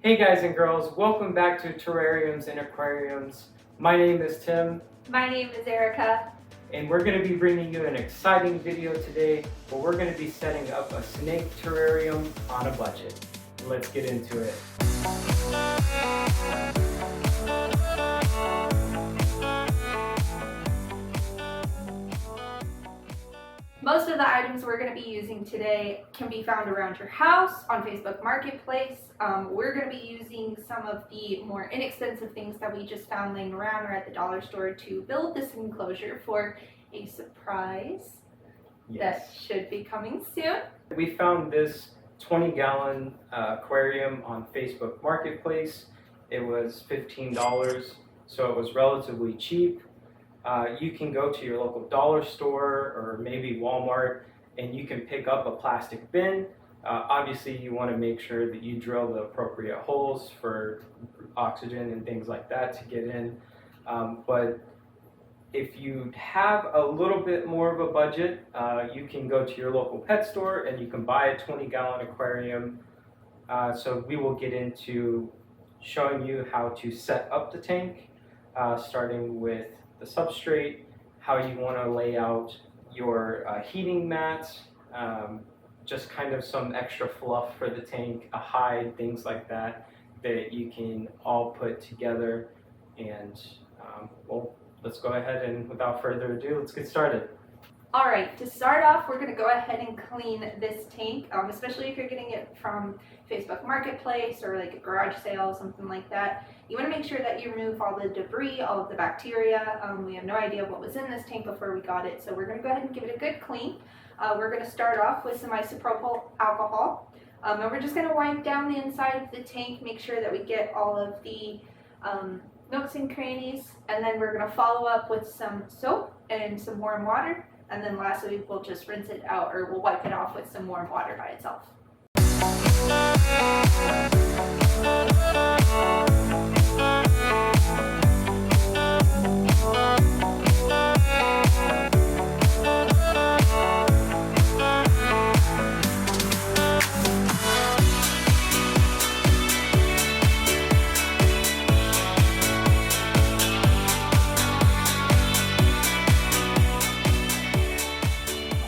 Hey guys and girls, welcome back to Terrariums and Aquariums. My name is Tim. My name is Erica. And we're going to be bringing you an exciting video today where we're going to be setting up a snake terrarium on a budget. Let's get into it. Most of the items we're going to be using today can be found around your house, on Facebook Marketplace. We're going to be using some of the more inexpensive things that we just found laying around or at the dollar store to build this enclosure for a surprise that should be coming soon. We found this 20-gallon aquarium on Facebook Marketplace. It was $15, so it was relatively cheap. You can go to your local dollar store or maybe Walmart and you can pick up a plastic bin. Obviously you want to make sure that you drill the appropriate holes for oxygen and things like that to get in. But if you have a little bit more of a budget, you can go to your local pet store and you can buy a 20-gallon aquarium. So we will get into showing you how to set up the tank, starting with the substrate, how you want to lay out your heating mats, just kind of some extra fluff for the tank, a hide, things like that, that you can all put together. And well, let's go ahead and without further ado, let's get started. All right, to start off, we're going to go ahead and clean this tank, especially if you're getting it from Facebook Marketplace or like a garage sale, something like that. You want to make sure that you remove all the debris, all of the bacteria. We have no idea what was in this tank before we got it, so we're going to go ahead and give it a good clean. We're going to start off with some isopropyl alcohol, and we're just going to wipe down the inside of the tank, make sure that we get all of the nooks and crannies, and then we're going to follow up with some soap and some warm water. And then lastly, we'll just rinse it out, or we'll wipe it off with some warm water by itself.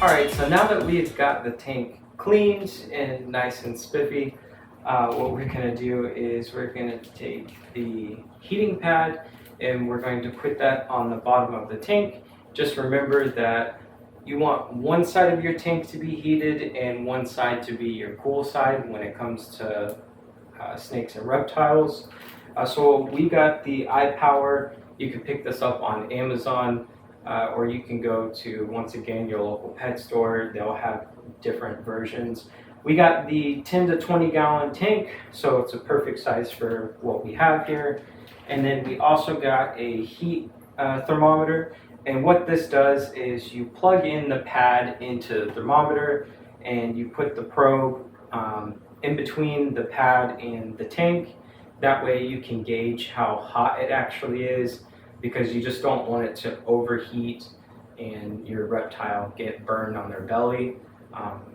Alright, so now that we've got the tank cleaned and nice and spiffy, what we're going to do is we're going to take the heating pad and we're going to put that on the bottom of the tank. Just remember that you want one side of your tank to be heated and one side to be your cool side when it comes to snakes and reptiles. So we got the iPower. You can pick this up on Amazon. Or you can go to, once again, your local pet store. They'll have different versions. We got the 10 to 20 gallon tank, so it's a perfect size for what we have here. And then we also got a heat thermometer. And what this does is you plug in the pad into the thermometer and you put the probe in between the pad and the tank. That way you can gauge how hot it actually is, because you just don't want it to overheat and your reptile get burned on their belly.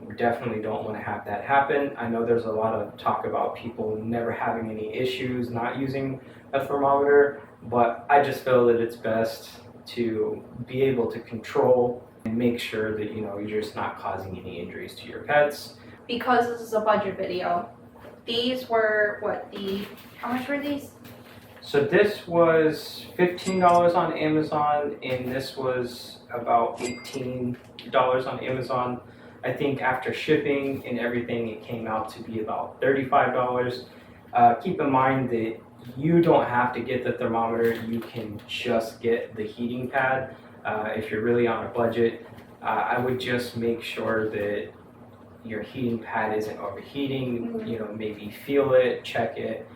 We definitely don't want to have that happen. I know there's a lot of talk about people never having any issues not using a thermometer, but I just feel that it's best to be able to control and make sure that you're just not causing any injuries to your pets. Because this is a budget video, these were how much were these? So this was $15 on Amazon, and this was about $18 on Amazon. I think after shipping and everything, it came out to be about $35. Keep in mind that you don't have to get the thermometer. You can just get the heating pad if you're really on a budget. I would just make sure that your heating pad isn't overheating. Maybe feel it, check it.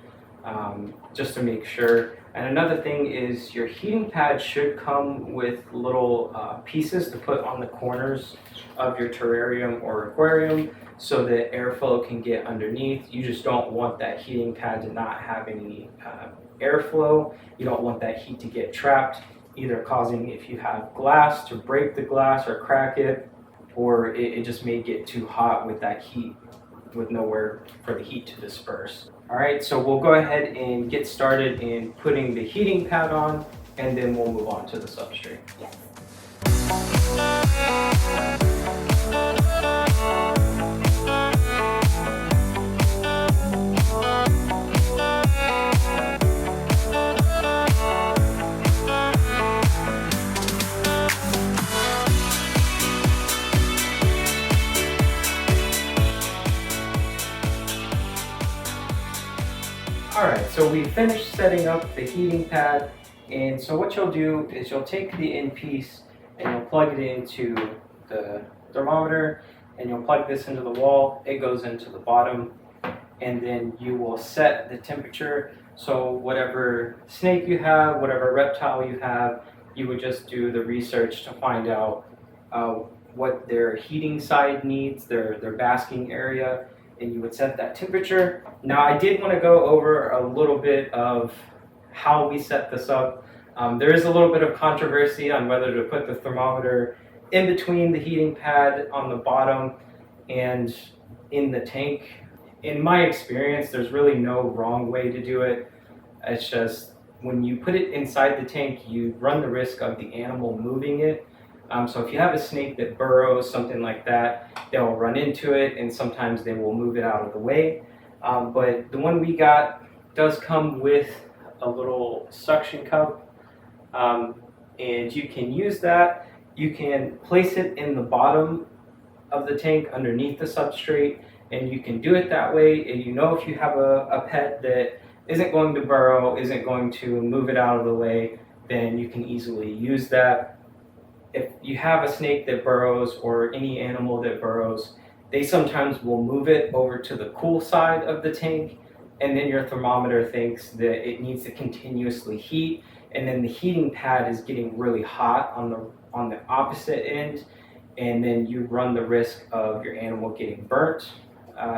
Just to make sure. And another thing is your heating pad should come with little pieces to put on the corners of your terrarium or aquarium so that airflow can get underneath. You just don't want that heating pad to not have any airflow. You don't want that heat to get trapped, either causing, if you have glass, to break the glass or crack it, or it just may get too hot with that heat with nowhere for the heat to disperse. All right, so we'll go ahead and get started in putting the heating pad on, and then we'll move on to the substrate. Yes. Alright, so we finished setting up the heating pad, and so what you'll do is you'll take the end piece and you'll plug it into the thermometer, and you'll plug this into the wall. It goes into the bottom, and then you will set the temperature. So whatever snake you have, whatever reptile you have, you would just do the research to find out what their heating side needs, their basking area, and you would set that temperature. Now I did want to go over a little bit of how we set this up. There is a little bit of controversy on whether to put the thermometer in between the heating pad on the bottom and in the tank. In my experience, there's really no wrong way to do it. It's just when you put it inside the tank, you run the risk of the animal moving it. So if you have a snake that burrows, something like that, they'll run into it, and sometimes they will move it out of the way. But the one we got does come with a little suction cup, and you can use that. You can place it in the bottom of the tank underneath the substrate, and you can do it that way. And you know, if you have a pet that isn't going to burrow, isn't going to move it out of the way, then you can easily use that. If you have a snake that burrows or any animal that burrows, they sometimes will move it over to the cool side of the tank, and then your thermometer thinks that it needs to continuously heat, and then the heating pad is getting really hot on the opposite end, and then you run the risk of your animal getting burnt.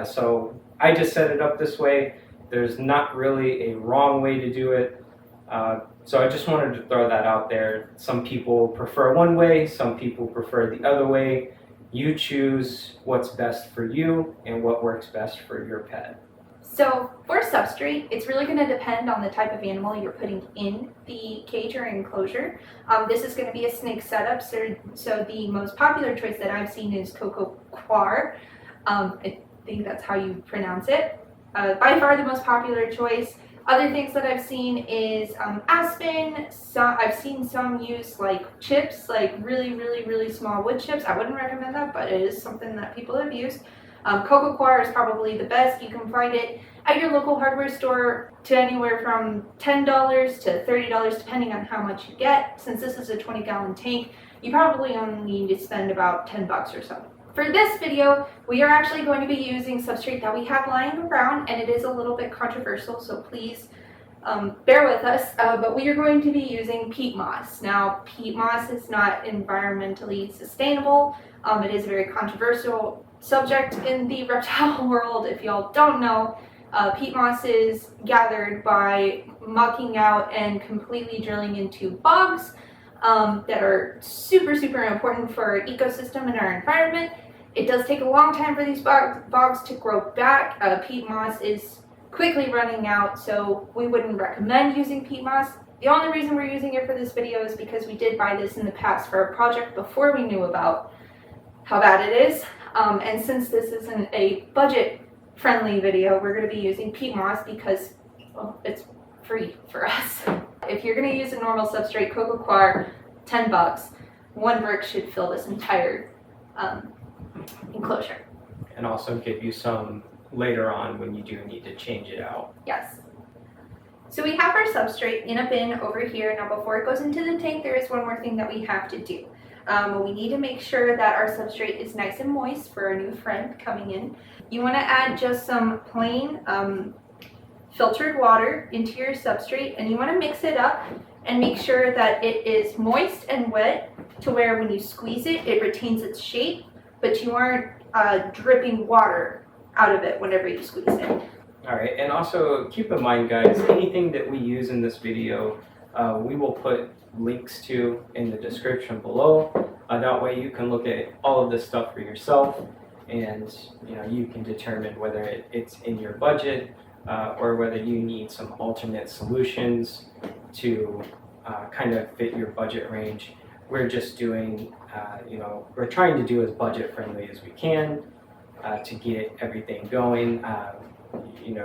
So I just set it up this way. There's not really a wrong way to do it. So I just wanted to throw that out there. Some people prefer one way, some people prefer the other way. You choose what's best for you and what works best for your pet. So for substrate, it's really going to depend on the type of animal you're putting in the cage or enclosure. This is going to be a snake setup, so the most popular choice that I've seen is Coco Coir. I think that's how you pronounce it. By far the most popular choice. Other things that I've seen is aspen. I've seen some use like chips, like really small wood chips. I wouldn't recommend that, but it is something that people have used. Coco Coir is probably the best. You can find it at your local hardware store to anywhere from $10 to $30, depending on how much you get. Since this is a 20-gallon tank, you probably only need to spend about $10 or so. For this video, we are actually going to be using substrate that we have lying around, and it is a little bit controversial, so please bear with us, but we are going to be using peat moss. Now, peat moss is not environmentally sustainable. It is a very controversial subject in the reptile world. If y'all don't know, peat moss is gathered by mucking out and completely drilling into bogs that are super important for our ecosystem and our environment. It does take a long time for these bogs to grow back. Peat moss is quickly running out, so we wouldn't recommend using peat moss. The only reason we're using it for this video is because we did buy this in the past for a project before we knew about how bad it is. And since this isn't a budget-friendly video, we're going to be using peat moss because, well, it's free for us. If you're going to use a normal substrate, Coco Coir, $10. One brick should fill this entire enclosure. And also give you some later on when you do need to change it out. Yes. So we have our substrate in a bin over here. Now before it goes into the tank, there is one more thing that we have to do. We need to make sure that our substrate is nice and moist for a new friend coming in. You want to add just some plain filtered water into your substrate, and you want to mix it up and make sure that it is moist and wet to where when you squeeze it, it retains its shape, but you aren't dripping water out of it whenever you squeeze it. All right, and also keep in mind, guys, anything that we use in this video, we will put links to in the description below. That way you can look at all of this stuff for yourself, and you can determine whether it's in your budget or whether you need some alternate solutions to kind of fit your budget range. We're just doing, we're trying to do as budget friendly as we can to get everything going.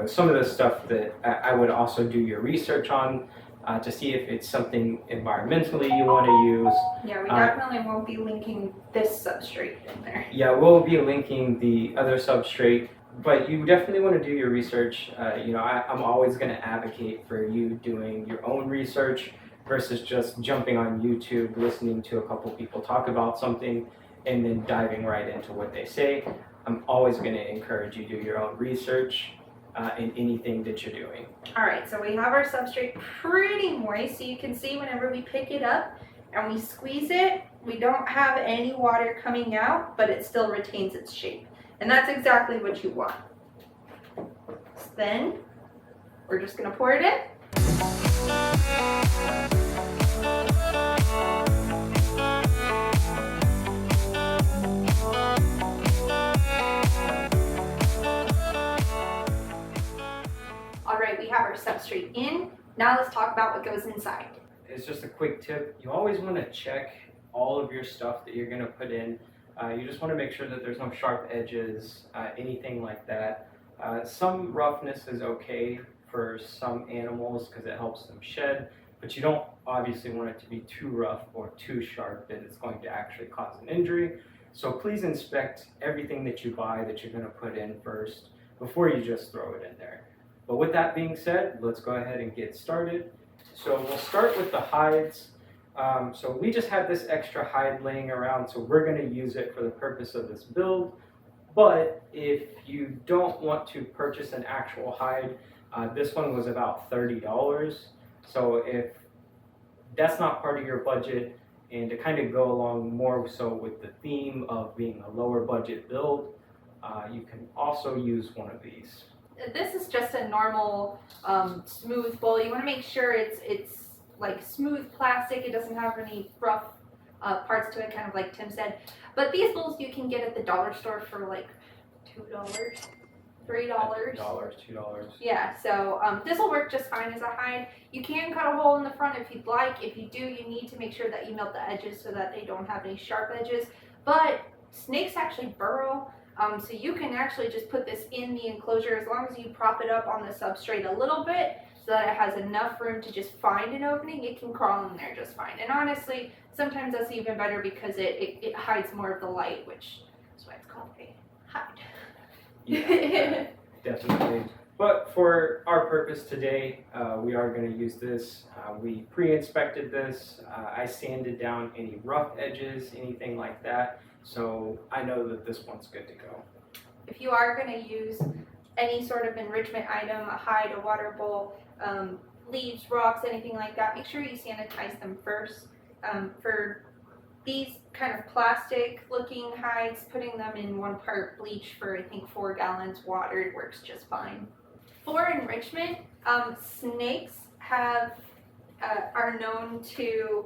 Some of the stuff that I would also do your research on to see if it's something environmentally you want to use. Yeah, we definitely won't be linking this substrate in there. Yeah, we'll be linking the other substrate, but you definitely want to do your research. I'm always going to advocate for you doing your own research versus just jumping on YouTube, listening to a couple people talk about something, and then diving right into what they say. I'm always going to encourage you to do your own research in anything that you're doing. All right, so we have our substrate pretty moist, so you can see whenever we pick it up and we squeeze it, we don't have any water coming out, but it still retains its shape. And that's exactly what you want. So then, we're just gonna pour it in. Alright, we have our substrate in. Now let's talk about what goes inside. It's just a quick tip. You always want to check all of your stuff that you're going to put in. You just want to make sure that there's no sharp edges, anything like that. Some roughness is okay for some animals because it helps them shed, but you don't obviously want it to be too rough or too sharp that it's going to actually cause an injury. So please inspect everything that you buy that you're going to put in first before you just throw it in there. But with that being said, let's go ahead and get started. So we'll start with the hides. So we just had this extra hide laying around, so we're going to use it for the purpose of this build. But if you don't want to purchase an actual hide, this one was about $30. So if that's not part of your budget, and to kind of go along more so with the theme of being a lower budget build, you can also use one of these. This is just a normal smooth bowl. You want to make sure it's like smooth plastic. It doesn't have any rough parts to it, kind of like Tim said. But these bowls you can get at the dollar store for like $2, $3. $1, $2. Yeah, so this will work just fine as a hide. You can cut a hole in the front if you'd like. If you do, you need to make sure that you melt the edges so that they don't have any sharp edges. But snakes actually burrow. So you can actually just put this in the enclosure as long as you prop it up on the substrate a little bit so that it has enough room to just find an opening. It can crawl in there just fine. And honestly, sometimes that's even better because it hides more of the light, which is why it's called a hide. Yeah, definitely. But for our purpose today, we are going to use this. We pre-inspected this. I sanded down any rough edges, anything like that. So I know that this one's good to go. If you are going to use any sort of enrichment item, a hide, a water bowl, leaves, rocks, anything like that, make sure you sanitize them first. For these kind of plastic looking hides, putting them in 1 part bleach for I think 4 gallons water works just fine. For enrichment, snakes are known to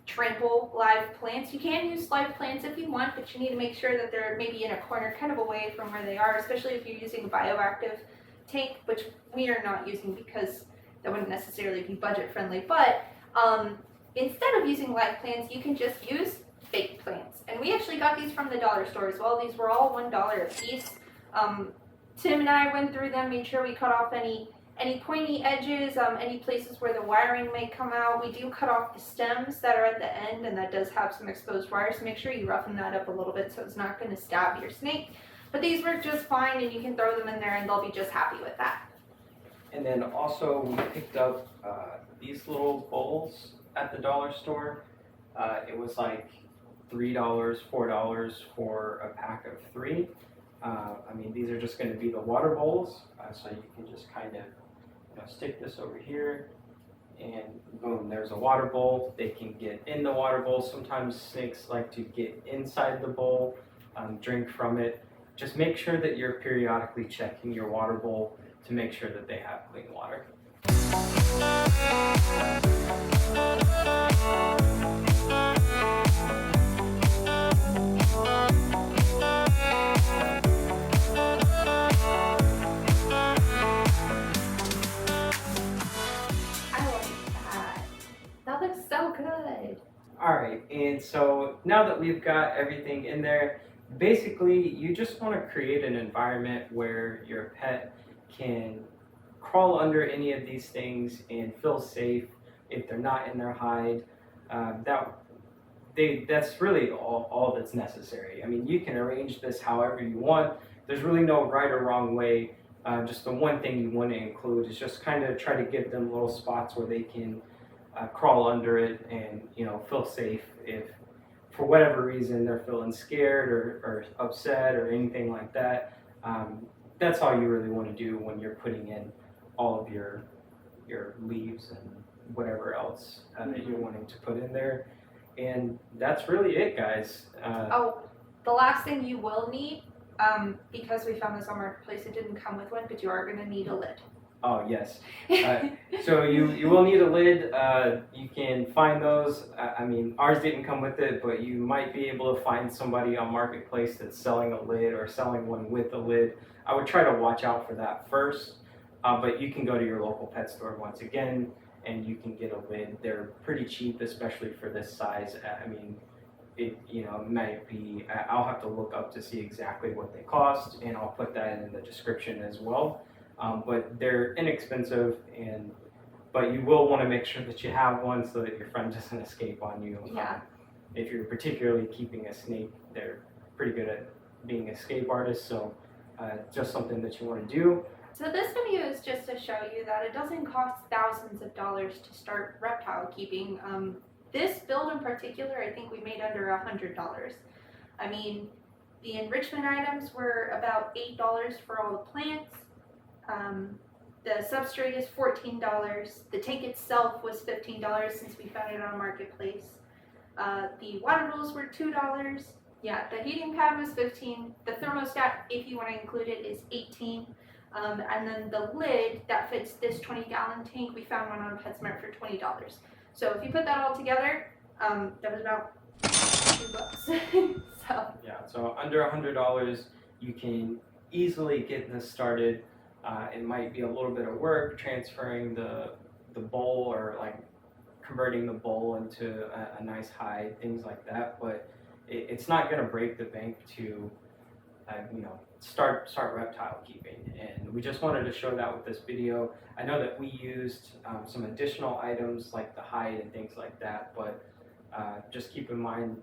trample live plants. You can use live plants if you want, but you need to make sure that they're maybe in a corner kind of away from where they are, especially if you're using a bioactive tank, which we are not using because that wouldn't necessarily be budget friendly. But instead of using live plants, you can just use fake plants. And we actually got these from the dollar store as well. These were all $1 a piece. Tim and I went through them, made sure we cut off any pointy edges, any places where the wiring may come out. We do cut off the stems that are at the end, and that does have some exposed wires, so make sure you roughen that up a little bit so it's not going to stab your snake. But these work just fine, and you can throw them in there and they'll be just happy with that. And then also we picked up these little bowls at the dollar store. It was like $3, $4 for a pack of 3. These are just going to be the water bowls, so you can just kind of stick this over here, and boom, there's a water bowl. They can get in the water bowl. Sometimes snakes like to get inside the bowl, drink from it. Just make sure that you're periodically checking your water bowl to make sure that they have clean water. All right, and so now that we've got everything in there, basically you just want to create an environment where your pet can crawl under any of these things and feel safe if they're not in their hide. That's really all that's necessary. I mean, you can arrange this however you want. There's really no right or wrong way. Just the one thing you want to include is just kind of try to give them little spots where they can crawl under it and feel safe if for whatever reason they're feeling scared or upset or anything like that. That's all you really want to do when you're putting in all of your leaves and whatever else that you're wanting to put in there. And that's really it, guys. Oh, the last thing you will need, because we found this on Marketplace, it didn't come with one, but you are going to need a lid. Oh, yes. So you will need a lid. You can find those. I mean, ours didn't come with it, but you might be able to find somebody on Marketplace that's selling a lid or selling one with a lid. I would try to watch out for that first, but you can go to your local pet store once again, and you can get a lid. They're pretty cheap, especially for this size. I mean, it might be. I'll have to look up to see exactly what they cost, and I'll put that in the description as well. But they're inexpensive, but you will want to make sure that you have one so that your friend doesn't escape on you. Yeah. If you're particularly keeping a snake, they're pretty good at being escape artists, so just something that you want to do. So this video is just to show you that it doesn't cost thousands of dollars to start reptile keeping. This build in particular, I think we made under $100. I mean, the enrichment items were about $8 for all the plants. The substrate is $14. The tank itself was $15 since we found it on Marketplace. The water bowls were $2. Yeah, the heating pad was $15. The thermostat, if you want to include it, is $18. And then the lid that fits this 20-gallon tank, we found one on PetSmart for $20. So if you put that all together, that was about $2. So yeah, so under $100, you can easily get this started. It might be a little bit of work transferring the bowl or like converting the bowl into a nice hide, things like that. But it's not going to break the bank to start reptile keeping. And we just wanted to show that with this video. I know that we used some additional items like the hide and things like that, but just keep in mind,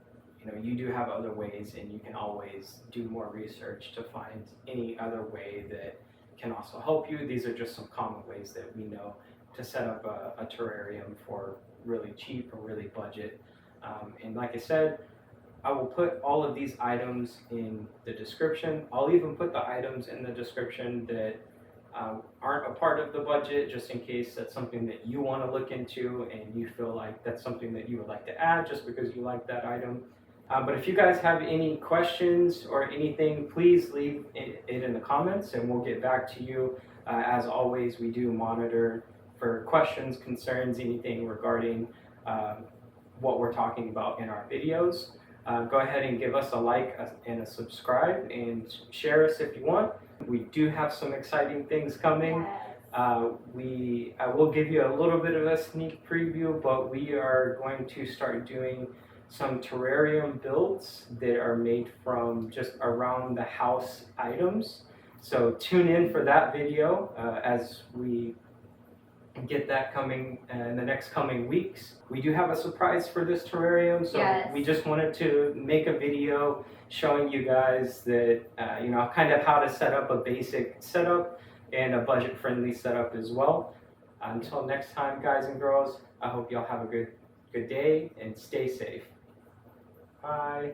you do have other ways, and you can always do more research to find any other way that can also help you. These are just some common ways that we know to set up a terrarium for really cheap or really budget. And like I said, I will put all of these items in the description. I'll even put the items in the description that aren't a part of the budget, just in case that's something that you want to look into and you feel like that's something that you would like to add just because you like that item. But if you guys have any questions or anything, please leave it in the comments and we'll get back to you. As always, we do monitor for questions, concerns, anything regarding what we're talking about in our videos. Go ahead and give us a like and a subscribe and share us if you want. We do have some exciting things coming. I will give you a little bit of a sneak preview, but we are going to start doing some terrarium builds that are made from just around the house items. So tune in for that video as we get that coming in the next coming weeks. We do have a surprise for this terrarium, so yes. We just wanted to make a video showing you guys that kind of how to set up a basic setup and a budget-friendly setup as well. Until next time, guys and girls, I hope y'all have a good day and stay safe. Bye.